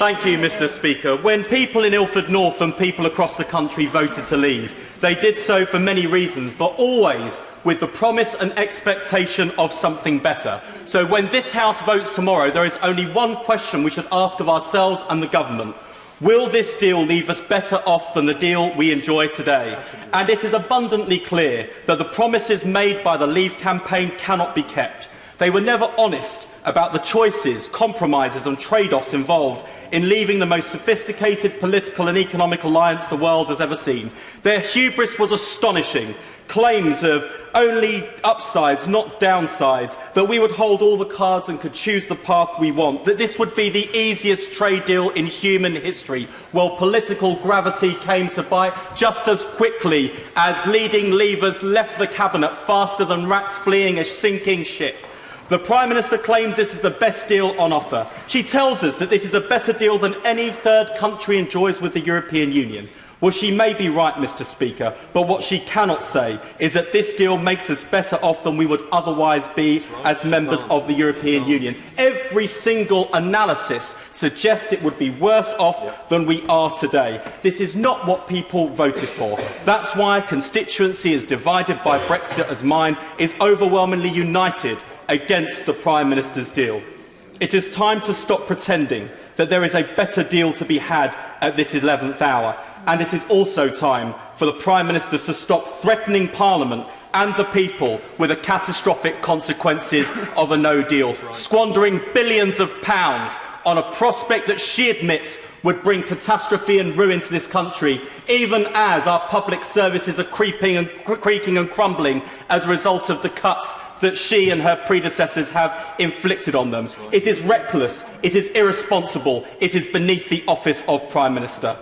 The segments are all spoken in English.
Thank you, Mr. Speaker. When people in Ilford North and people across the country voted to leave, they did so for many reasons, but always with the promise and expectation of something better. So when this House votes tomorrow, there is only one question we should ask of ourselves and the government. Will this deal leave us better off than the deal we enjoy today? And it is abundantly clear that the promises made by the Leave campaign cannot be kept. They were never honest about the choices, compromises and trade-offs involved in leaving the most sophisticated political and economic alliance the world has ever seen. Their hubris was astonishing. Claims of only upsides, not downsides, that we would hold all the cards and could choose the path we want, that this would be the easiest trade deal in human history. Well, political gravity came to bite just as quickly as leading Leavers left the cabinet faster than rats fleeing a sinking ship. The Prime Minister claims this is the best deal on offer. She tells us that this is a better deal than any third country enjoys with the European Union. Well, she may be right, Mr. Speaker, but what she cannot say is that this deal makes us better off than we would otherwise be as members of the European Union. Every single analysis suggests it would be worse off than we are today. This is not what people voted for. That's why a constituency as divided by Brexit as mine is overwhelmingly united against the Prime Minister's deal. It is time to stop pretending that there is a better deal to be had at this 11th hour. And it is also time for the Prime Minister to stop threatening Parliament and the people with the catastrophic consequences of a no deal, squandering billions of pounds on a prospect that she admits would bring catastrophe and ruin to this country, even as our public services are creaking and crumbling as a result of the cuts that she and her predecessors have inflicted on them. It is reckless, it is irresponsible, it is beneath the office of Prime Minister.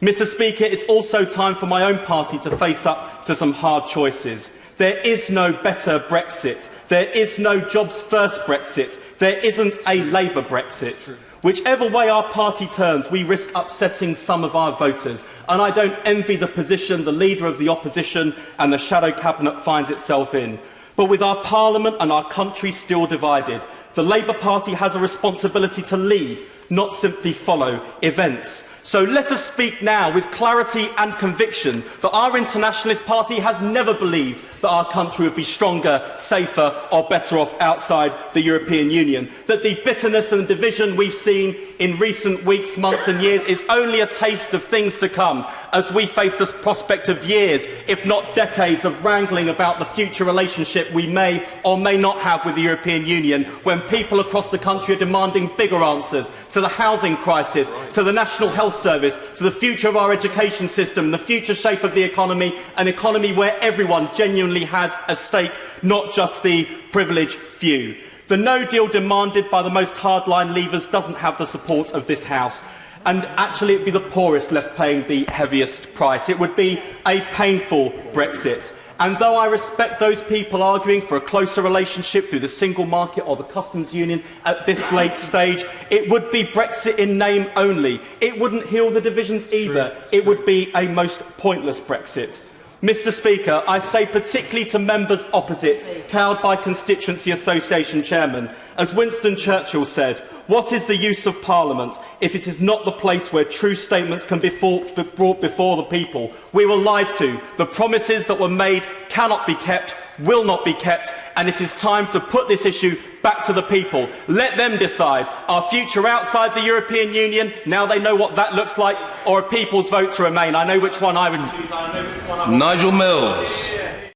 Mr. Speaker, it's also time for my own party to face up to some hard choices. There is no better Brexit. There is no jobs first Brexit. There isn't a Labour Brexit. Whichever way our party turns, we risk upsetting some of our voters. And I don't envy the position the Leader of the Opposition and the Shadow Cabinet finds itself in. But with our Parliament and our country still divided, the Labour Party has a responsibility to lead, not simply follow events. So let us speak now with clarity and conviction that our internationalist party has never believed that our country would be stronger, safer or better off outside the European Union. That the bitterness and division we've seen in recent weeks, months and years is only a taste of things to come as we face the prospect of years, if not decades, of wrangling about the future relationship we may or may not have with the European Union, when people across the country are demanding bigger answers to the housing crisis, to the National Health Service, to the future of our education system, the future shape of the economy, an economy where everyone genuinely has a stake, not just the privileged few. The no deal demanded by the most hardline Leavers doesn't have the support of this House. And actually it would be the poorest left paying the heaviest price. It would be a painful Brexit. And though I respect those people arguing for a closer relationship through the single market or the customs union at this late stage, it would be Brexit in name only. It wouldn't heal the divisions either. It would be a most pointless Brexit. Mr. Speaker, I say particularly to members opposite, cowed by constituency association chairmen, as Winston Churchill said, what is the use of Parliament if it is not the place where true statements can be brought before the people? We were lied to. The promises that were made cannot be kept, will not be kept, and it is time to put this issue back to the people. Let them decide our future outside the European Union, now they know what that looks like, or a people's vote to remain. I know which one I would choose. I know which one I would Nigel Mills.